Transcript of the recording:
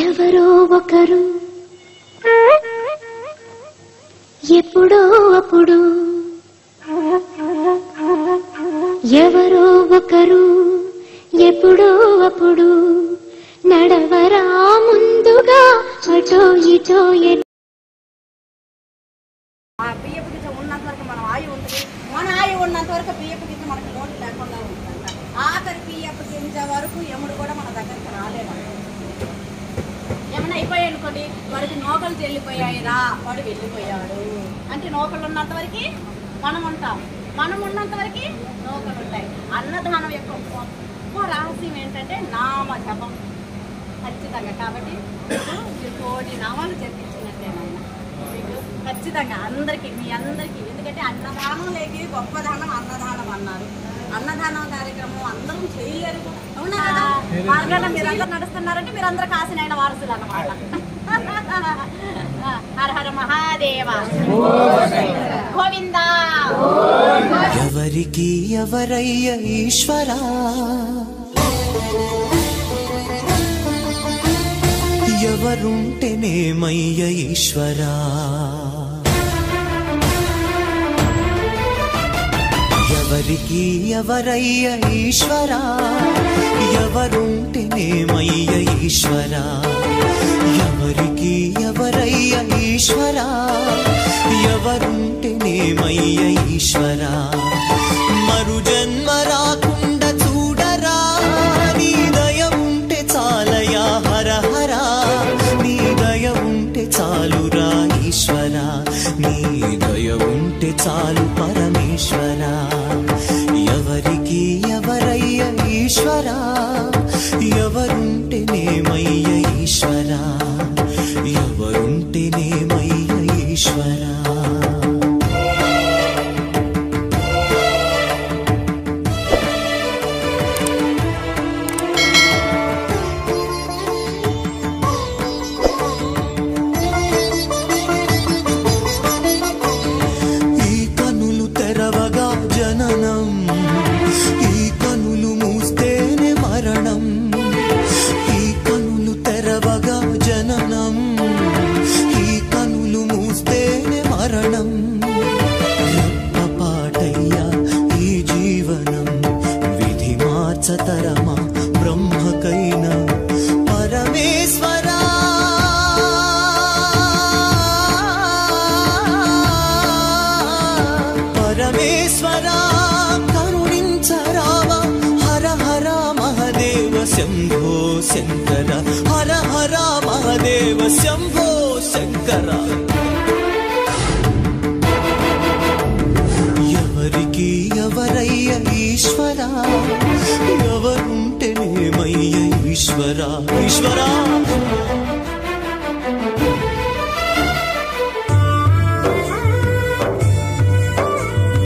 ఎవరో ఒకరు ఎప్పుడో అప్పుడు ఎవరో ఒకరు ఎప్పుడో అప్పుడు నడవరా ముందుగా అటో ఇటో బియ్యపు గింజ ఉన్నంత వరకు మన ఆయువు ఉంటుంది. మన ఆయువు ఉన్నంత వరకు బియ్యపు గింజ మనకు లోటు లేకుండా ఉంటుందంట. ఆఖరి బియ్యపు గింజ వరకు యముడు కూడా మన దగ్గరికి రాలేడు. ఏమన్నా అయిపోయాయి అనుకోండి, వాడికి నోకలు చెల్లిపోయాయిరా, వాడు వెళ్ళిపోయాడు అంటే నోకలు ఉన్నంత వరకు మనం ఉంటాం, మనం ఉన్నంత వరకు నోకలు ఉంటాయి. అన్నదానం యొక్క గొప్ప రహస్యం ఏంటంటే నామ జపం ఖచ్చితంగా. కాబట్టి కోటి నామాలు చెప్పించినట్టేనైనా మీకు ఖచ్చితంగా అందరికీ, మీ అందరికీ. ఎందుకంటే అన్నదానం లేకి గొప్ప దానం అన్నదానం అన్నారు. అన్నదానం కార్యక్రమం అందరం చేయలేరు. అవునా కదా? మార్గాన మీరందరూ నడుస్తున్నారంటే మీరందరూ కాసినైన వారసులు అన్నమాట. హర హర మహాదేవ గోవిందా. ఎవరికి ఎవరయ్య ఈశ్వరా, ఎవరుంటేనేమయ్య ఈశ్వరా, ఎవరికి ఎవరయ్య ఈశ్వరా, ఎవరుంటేనేమయ్య ఈశ్వరా, ఎవరికి ఎవరయ్య ఈశ్వరా, ఎవరుంటేనేమయ్య ఈశ్వరా. మరు జన్మ రాకుండా చూడరా, నీ దయ ఉంటే చాలయా హర హర, నీ దయ ఉంటే చాలురా ఈశ్వరా, నీ దయ ఉంటే చాలు పరమేశ్వరా. ఎవరికి ఎవరయ్య ఈశ్వరా, ఎవరుంటేనేమయ్య ఈశ్వరా, ఎవరుంటేనేమయ్య ఈశ్వరా. తరమా బ్రహ్మకైనా పరమేశ్వరా, పరమేశ్వరా కరుణించరావా. హర హర మహదేవ శంభో శంకర, హర హర మహదేవ శంభో శంకర. ఎవరికి ఎవరయ్య ఈశ్వరా, ఎవరుంటేనేమయ్య ఈశ్వరా, ఈశ్వరా.